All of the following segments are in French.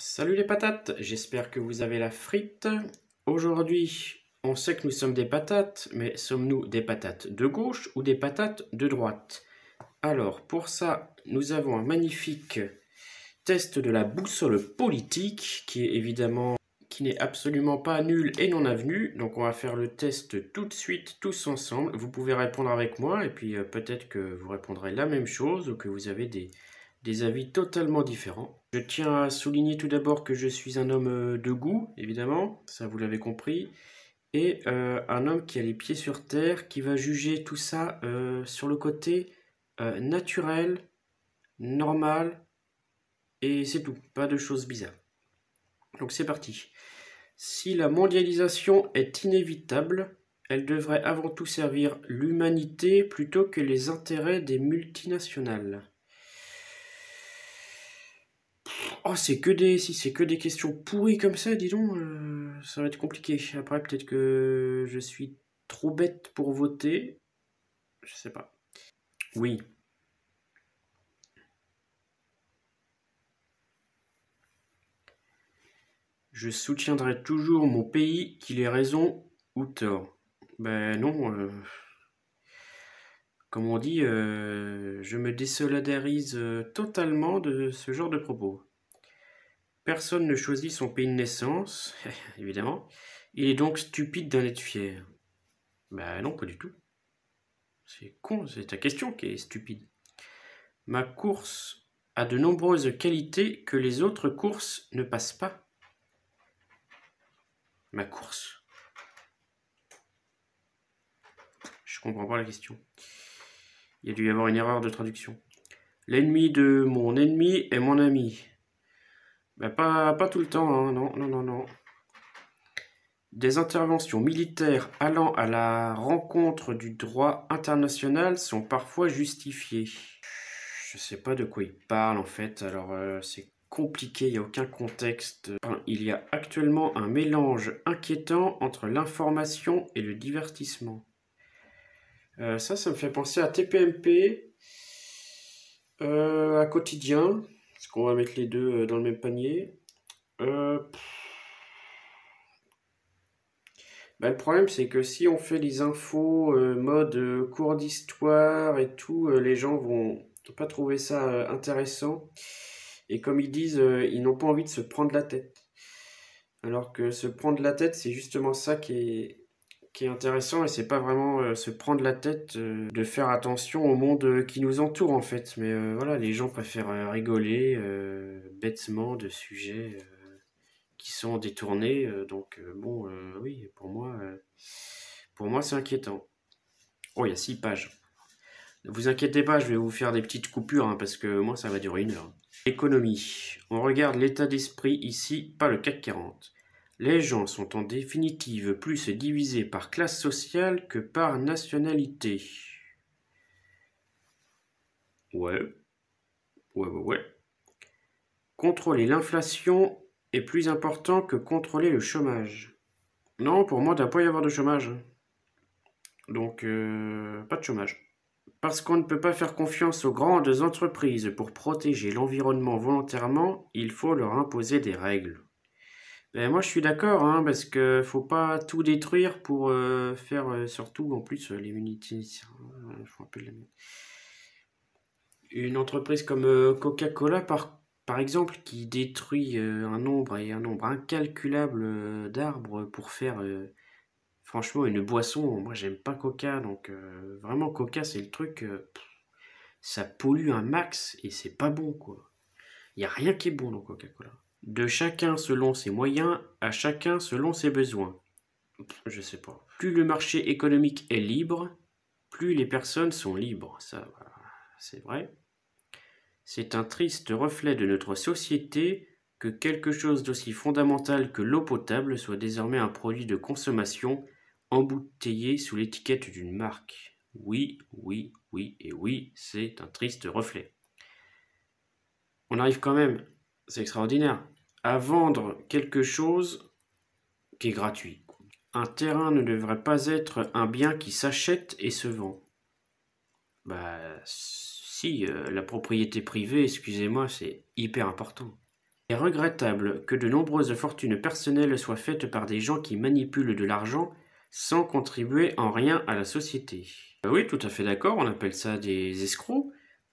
Salut les patates, j'espère que vous avez la frite. Aujourd'hui, on sait que nous sommes des patates, mais sommes-nous des patates de gauche ou des patates de droite? Alors, pour ça, nous avons un magnifique test de la boussole politique, qui n'est absolument pas nul et non avenu. Donc on va faire le test tout de suite, tous ensemble. Vous pouvez répondre avec moi, et puis peut-être que vous répondrez la même chose, ou que vous avez des avis totalement différents. Je tiens à souligner tout d'abord que je suis un homme de goût, évidemment, ça vous l'avez compris, et un homme qui a les pieds sur terre, qui va juger tout ça sur le côté naturel, normal, et c'est tout, pas de choses bizarres. Donc c'est parti. Si la mondialisation est inévitable, elle devrait avant tout servir l'humanité plutôt que les intérêts des multinationales. Oh, si c'est que des questions pourries comme ça, dis donc, ça va être compliqué. Après, peut-être que je suis trop bête pour voter. Je sais pas. Oui. Je soutiendrai toujours mon pays, qu'il ait raison ou tort. Ben non, comme on dit, je me désolidarise totalement de ce genre de propos. Personne ne choisit son pays de naissance, évidemment. Il est donc stupide d'en être fier. Ben non, pas du tout. C'est con, c'est ta question qui est stupide. Ma course a de nombreuses qualités que les autres courses ne passent pas. Ma course? Je comprends pas la question. Il y a dû y avoir une erreur de traduction. L'ennemi de mon ennemi est mon ami. Ben pas tout le temps, hein. Non, non, non, non. Des interventions militaires allant à la rencontre du droit international sont parfois justifiées. Je sais pas de quoi il parle en fait, alors c'est compliqué, il n'y a aucun contexte. Enfin, il y a actuellement un mélange inquiétant entre l'information et le divertissement. Ça me fait penser à TPMP, à Quotidien, parce qu'on va mettre les deux dans le même panier. Bah, le problème, c'est que si on fait les infos mode cours d'histoire et tout, les gens vont pas trouver ça intéressant. Et comme ils disent, ils n'ont pas envie de se prendre la tête. Alors que se prendre la tête, c'est justement ça qui est intéressant, et c'est pas vraiment se prendre la tête de faire attention au monde qui nous entoure en fait. Mais voilà, les gens préfèrent rigoler bêtement de sujets qui sont détournés. Donc bon, oui, pour moi c'est inquiétant. Oh, il y a 6 pages. Ne vous inquiétez pas, je vais vous faire des petites coupures, hein, parce que moi ça va durer 1 heure. Économie. On regarde l'état d'esprit ici, pas le CAC 40. Les gens sont en définitive plus divisés par classe sociale que par nationalité. Ouais. Contrôler l'inflation est plus important que contrôler le chômage. Non, pour moi, il ne doit pas y avoir de chômage. Donc, pas de chômage. Parce qu'on ne peut pas faire confiance aux grandes entreprises pour protéger l'environnement volontairement, il faut leur imposer des règles. Ben, moi, je suis d'accord, hein, parce que faut pas tout détruire pour faire surtout, en plus, les munitions. Je me rappelle la- Une entreprise comme Coca-Cola, par exemple, qui détruit un nombre incalculable d'arbres pour faire franchement une boisson. Moi, j'aime pas Coca, donc vraiment Coca, c'est le truc, ça pollue un max et c'est pas bon, quoi. Il y a rien qui est bon dans Coca-Cola. De chacun selon ses moyens, à chacun selon ses besoins. Je sais pas. Plus le marché économique est libre, plus les personnes sont libres. Ça, c'est vrai. C'est un triste reflet de notre société que quelque chose d'aussi fondamental que l'eau potable soit désormais un produit de consommation embouteillé sous l'étiquette d'une marque. Oui, oui, oui et oui, c'est un triste reflet. On arrive quand même, c'est extraordinaire, à vendre quelque chose qui est gratuit. Un terrain ne devrait pas être un bien qui s'achète et se vend. Bah si, la propriété privée, excusez-moi, c'est hyper important. Il est regrettable que de nombreuses fortunes personnelles soient faites par des gens qui manipulent de l'argent sans contribuer en rien à la société. Oui, tout à fait d'accord, on appelle ça des escrocs,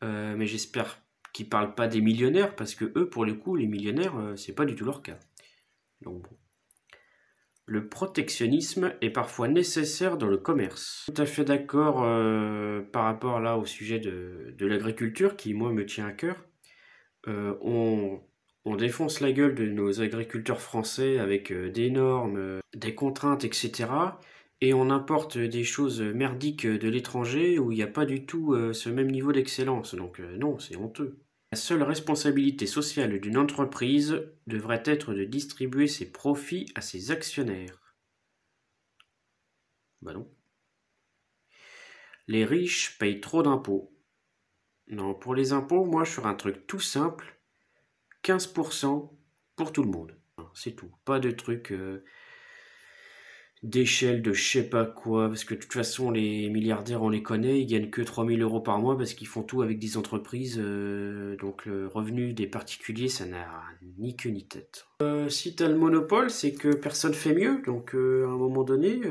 mais j'espère qu'ils parlent pas des millionnaires, parce que eux, pour le coup, les millionnaires, c'est pas du tout leur cas. Donc bon. Le protectionnisme est parfois nécessaire dans le commerce. Tout à fait d'accord par rapport là au sujet de l'agriculture, qui moi me tient à cœur. On défonce la gueule de nos agriculteurs français avec des normes, des contraintes, etc. Et on importe des choses merdiques de l'étranger où il n'y a pas du tout ce même niveau d'excellence. Donc non, c'est honteux. La seule responsabilité sociale d'une entreprise devrait être de distribuer ses profits à ses actionnaires. Bah non. Les riches payent trop d'impôts. Non, pour les impôts, moi je ferais un truc tout simple. 15% pour tout le monde. C'est tout. Pas de truc d'échelle de je sais pas quoi, parce que de toute façon les milliardaires on les connaît, ils gagnent que 3 000 € par mois parce qu'ils font tout avec des entreprises, donc le revenu des particuliers ça n'a ni queue ni tête. Si t'as le monopole, c'est que personne fait mieux, donc à un moment donné,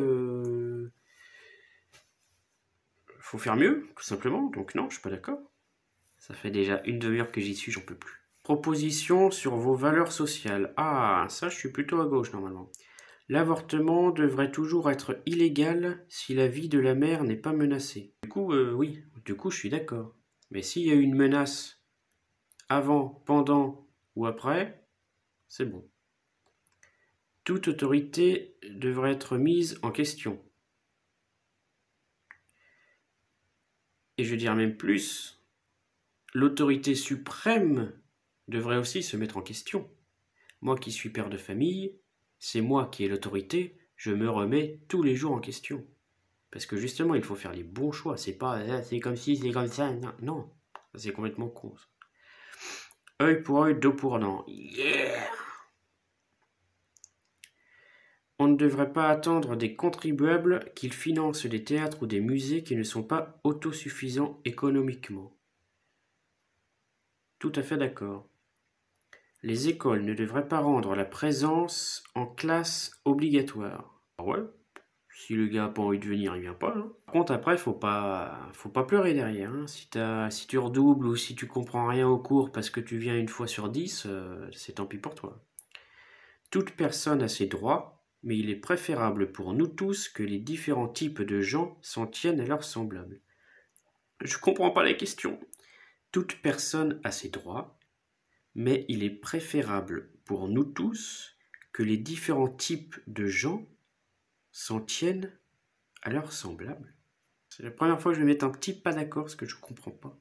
faut faire mieux, tout simplement, donc non, je suis pas d'accord. Ça fait déjà une demi-heure que j'y suis, j'en peux plus. Proposition sur vos valeurs sociales. Ah, ça je suis plutôt à gauche normalement. L'avortement devrait toujours être illégal si la vie de la mère n'est pas menacée. Du coup, oui, du coup je suis d'accord. Mais s'il y a eu une menace avant, pendant ou après, c'est bon. Toute autorité devrait être mise en question. Et je veux dire même plus, l'autorité suprême devrait aussi se mettre en question. Moi qui suis père de famille, c'est moi qui ai l'autorité, je me remets tous les jours en question. Parce que justement, il faut faire les bons choix. C'est pas c'est comme si, c'est comme ça. Non, non. C'est complètement con. Œil pour œil, dos pour dent. Yeah! On ne devrait pas attendre des contribuables qu'ils financent des théâtres ou des musées qui ne sont pas autosuffisants économiquement. Tout à fait d'accord. Les écoles ne devraient pas rendre la présence en classe obligatoire. Ah ouais, si le gars n'a pas envie de venir, il vient pas. Hein. Par contre, après, faut pas pleurer derrière. Hein. Si tu redoubles ou si tu comprends rien au cours parce que tu viens une fois sur 10, c'est tant pis pour toi. Toute personne a ses droits, mais il est préférable pour nous tous que les différents types de gens s'en tiennent à leurs semblables. Je comprends pas la question. Toute personne a ses droits, mais il est préférable pour nous tous que les différents types de gens s'en tiennent à leurs semblables. C'est la première fois que je vais mettre un petit pas d'accord, parce que je comprends pas.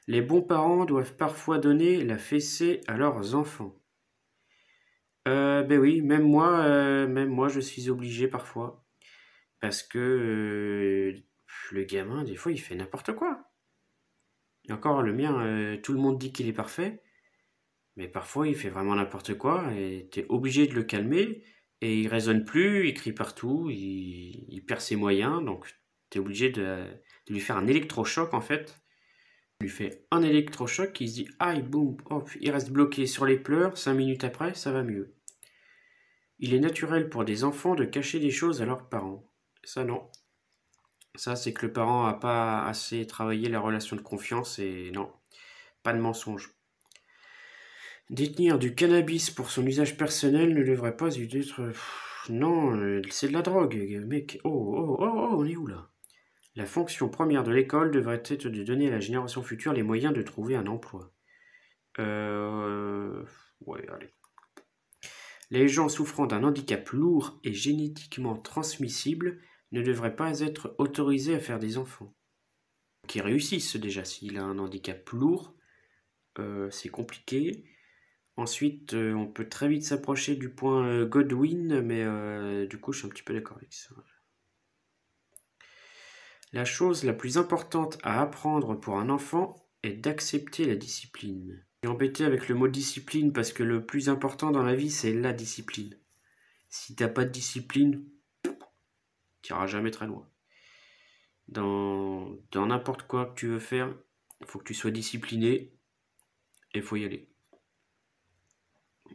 Les bons parents doivent parfois donner la fessée à leurs enfants. Ben oui, même moi, je suis obligé parfois. Parce que le gamin, des fois, il fait n'importe quoi. Et encore, le mien, tout le monde dit qu'il est parfait. Mais parfois, il fait vraiment n'importe quoi et t'es obligé de le calmer. Et il raisonne plus, il crie partout, il perd ses moyens. Donc, t'es obligé de lui faire un électrochoc en fait. Il lui fait un électrochoc, il se dit aïe, boum, hop, il reste bloqué sur les pleurs. 5 minutes après, ça va mieux. Il est naturel pour des enfants de cacher des choses à leurs parents. Ça, non. Ça, c'est que le parent n'a pas assez travaillé la relation de confiance et non, pas de mensonge. Détenir du cannabis pour son usage personnel ne devrait pas être... Non, c'est de la drogue, mec. Oh, on est où là? La fonction première de l'école devrait être de donner à la génération future les moyens de trouver un emploi. Ouais, allez. Les gens souffrant d'un handicap lourd et génétiquement transmissible ne devraient pas être autorisés à faire des enfants. Qui réussissent déjà. S'il a un handicap lourd, c'est compliqué. Ensuite, on peut très vite s'approcher du point Godwin, mais du coup, je suis un petit peu d'accord avec ça. La chose la plus importante à apprendre pour un enfant est d'accepter la discipline. Je suis embêté avec le mot discipline parce que le plus important dans la vie, c'est la discipline. Si t'as pas de discipline, tu n'iras jamais très loin. Dans n'importe quoi que tu veux faire, il faut que tu sois discipliné et il faut y aller.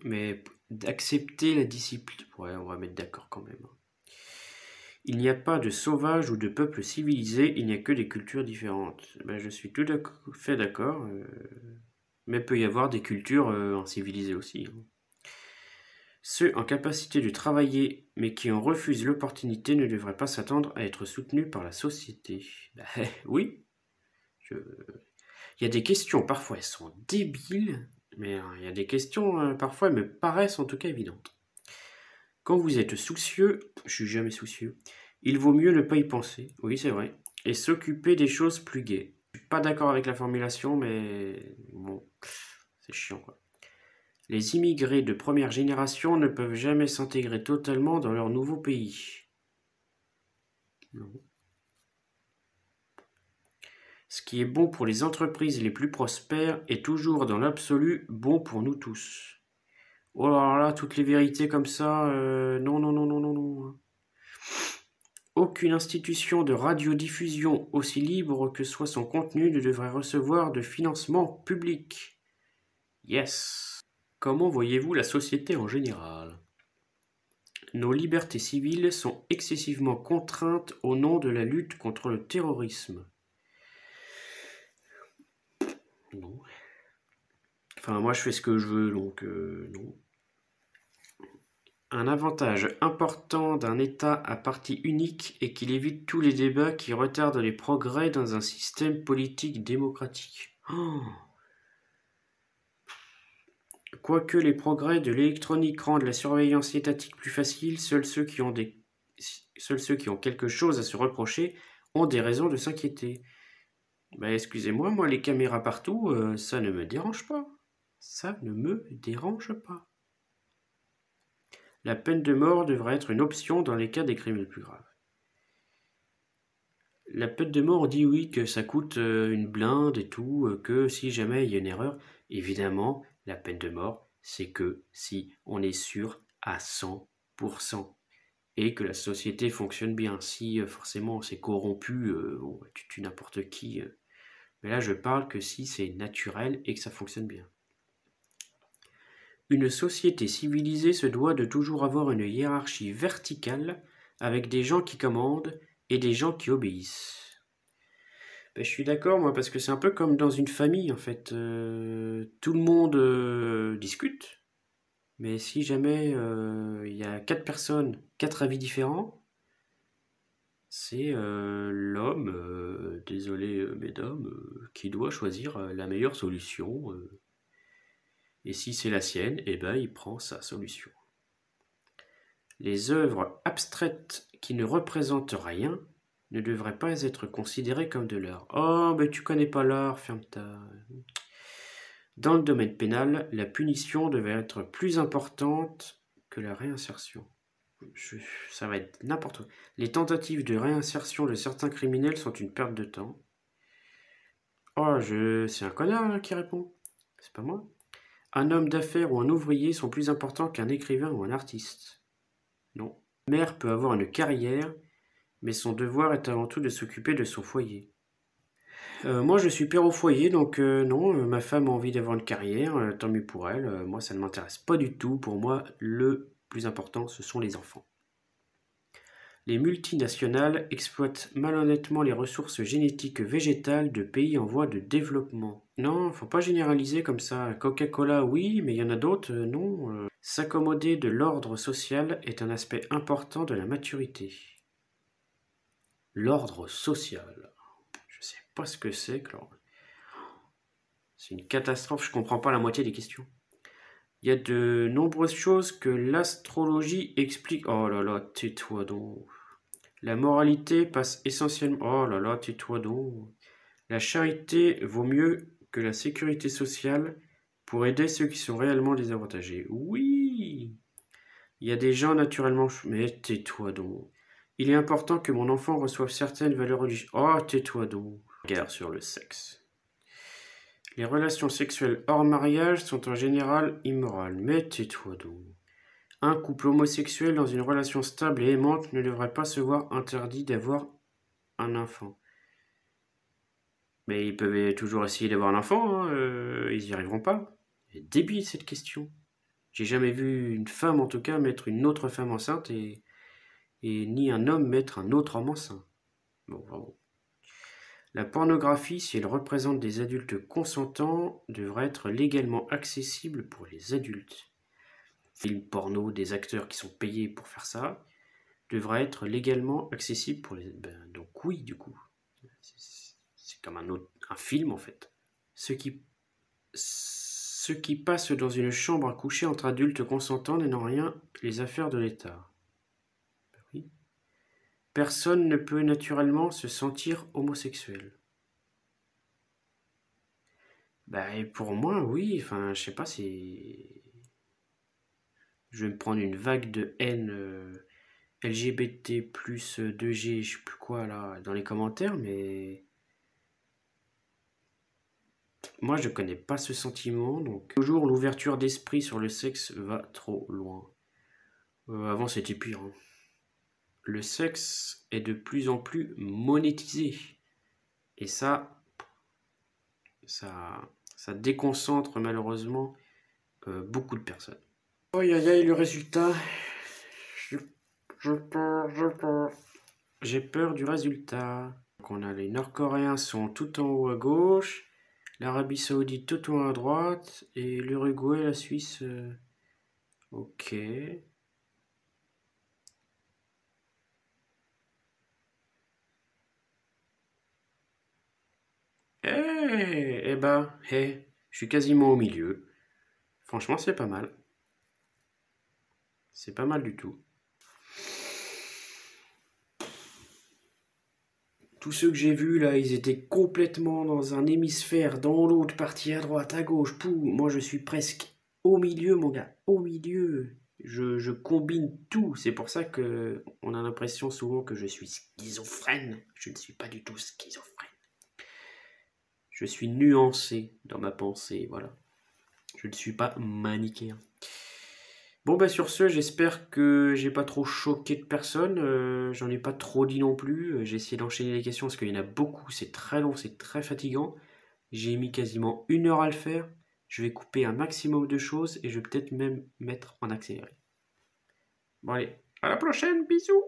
Mais d'accepter la discipline... Ouais, on va mettre d'accord quand même. Il n'y a pas de sauvage ou de peuple civilisé, il n'y a que des cultures différentes. Ben, je suis tout à fait d'accord. Mais peut y avoir des cultures incivilisées aussi, hein. Ceux en capacité de travailler mais qui en refusent l'opportunité ne devraient pas s'attendre à être soutenus par la société. Ben, oui, il y a des questions, parfois elles sont débiles, mais il y a des questions, parfois elles me paraissent en tout cas évidentes. Quand vous êtes soucieux, je suis jamais soucieux, il vaut mieux ne pas y penser, oui c'est vrai, et s'occuper des choses plus gaies. Je suis pas d'accord avec la formulation, mais bon, c'est chiant quoi. Les immigrés de première génération ne peuvent jamais s'intégrer totalement dans leur nouveau pays. Non. Ce qui est bon pour les entreprises les plus prospères est toujours dans l'absolu bon pour nous tous. Oh là là, toutes les vérités comme ça, non, non, non, non, non, non. Aucune institution de radiodiffusion, aussi libre que soit son contenu, ne devrait recevoir de financement public. Yes. Comment voyez-vous la société en général? Nos libertés civiles sont excessivement contraintes au nom de la lutte contre le terrorisme. Non. Enfin, moi je fais ce que je veux, donc non. Un avantage important d'un État à parti unique est qu'il évite tous les débats qui retardent les progrès dans un système politique démocratique. Oh. Quoique les progrès de l'électronique rendent la surveillance étatique plus facile, seuls ceux qui ont quelque chose à se reprocher ont des raisons de s'inquiéter. Ben, excusez-moi, moi les caméras partout, ça ne me dérange pas. Ça ne me dérange pas. La peine de mort devrait être une option dans les cas des crimes les plus graves. La peine de mort, on dit oui que ça coûte une blinde et tout, que si jamais il y a une erreur, évidemment, la peine de mort, c'est que si on est sûr à 100% et que la société fonctionne bien. Si forcément c'est corrompu, bon, tu tues n'importe qui. Mais là, je parle que si c'est naturel et que ça fonctionne bien. Une société civilisée se doit de toujours avoir une hiérarchie verticale avec des gens qui commandent et des gens qui obéissent. Ben, je suis d'accord, moi, parce que c'est un peu comme dans une famille, en fait. Tout le monde discute, mais si jamais il y a 4 personnes, 4 avis différents, c'est l'homme, désolé mesdames, qui doit choisir la meilleure solution. Et si c'est la sienne, eh ben, il prend sa solution. Les œuvres abstraites qui ne représentent rien ne devraient pas être considérées comme de l'art. Oh, mais tu connais pas l'art, ferme ta... Dans le domaine pénal, la punition devait être plus importante que la réinsertion. Ça va être n'importe quoi. Les tentatives de réinsertion de certains criminels sont une perte de temps. Oh, c'est un connard là, qui répond. C'est pas moi. Un homme d'affaires ou un ouvrier sont plus importants qu'un écrivain ou un artiste. Non. Une mère peut avoir une carrière, mais son devoir est avant tout de s'occuper de son foyer. Moi, je suis père au foyer, donc non, ma femme a envie d'avoir une carrière, tant mieux pour elle. Moi, ça ne m'intéresse pas du tout. Pour moi, le plus important, ce sont les enfants. Les multinationales exploitent malhonnêtement les ressources génétiques végétales de pays en voie de développement. Non, faut pas généraliser comme ça. Coca-Cola, oui, mais il y en a d'autres, non. S'accommoder de l'ordre social est un aspect important de la maturité. L'ordre social. Je sais pas ce que c'est, Claude. C'est une catastrophe, je comprends pas la moitié des questions. Il y a de nombreuses choses que l'astrologie explique. Oh là là, tais-toi donc. La moralité passe essentiellement... Oh là là, tais-toi donc. La charité vaut mieux que la sécurité sociale pour aider ceux qui sont réellement désavantagés. Oui. Il y a des gens naturellement... Mais tais-toi donc. Il est important que mon enfant reçoive certaines valeurs religieuses. Oh, tais-toi donc. Guerre sur le sexe. Les relations sexuelles hors mariage sont en général immorales. Mais tais-toi donc. Un couple homosexuel dans une relation stable et aimante ne devrait pas se voir interdit d'avoir un enfant. Mais ils peuvent toujours essayer d'avoir un enfant, hein, ils n'y arriveront pas. C'est débile cette question. J'ai jamais vu une femme, en tout cas, mettre une autre femme enceinte et ni un homme mettre un autre homme enceint. Bon, bravo. La pornographie, si elle représente des adultes consentants, devrait être légalement accessible pour les adultes. Films porno, des acteurs qui sont payés pour faire ça, devrait être légalement accessible pour les... donc oui, du coup. C'est comme un film, en fait. Ce qui passe dans une chambre à coucher entre adultes consentants n'étant rien les affaires de l'État. Oui. Personne ne peut naturellement se sentir homosexuel. Et pour moi, oui, enfin, je sais pas si... Je vais me prendre une vague de haine LGBT plus 2G, je sais plus quoi, là, dans les commentaires, mais... Moi, je connais pas ce sentiment, donc... Toujours, l'ouverture d'esprit sur le sexe va trop loin. Avant, c'était pire, hein. Le sexe est de plus en plus monétisé. Et ça déconcentre malheureusement beaucoup de personnes. Aïe aïe aïe, le résultat. J'ai peur du résultat. Donc on a les Nord-Coréens sont tout en haut à gauche, l'Arabie Saoudite tout en haut à droite, et l'Uruguay, la Suisse. Ok. Je suis quasiment au milieu. Franchement, c'est pas mal. C'est pas mal du tout. Tous ceux que j'ai vus là, ils étaient complètement dans un hémisphère, dans l'autre, parti à droite, à gauche, pou. Moi, je suis presque au milieu, mon gars, au milieu. Je combine tout. C'est pour ça que on a l'impression souvent que je suis schizophrène. Je ne suis pas du tout schizophrène. Je suis nuancé dans ma pensée, voilà. Je ne suis pas manichéen. Bon sur ce, j'espère que j'ai pas trop choqué de personne, j'en ai pas trop dit non plus, j'ai essayé d'enchaîner les questions parce qu'il y en a beaucoup, c'est très long, c'est très fatigant. J'ai mis quasiment 1 heure à le faire, je vais couper un maximum de choses et je vais peut-être même mettre en accéléré. Bon allez, à la prochaine, bisous!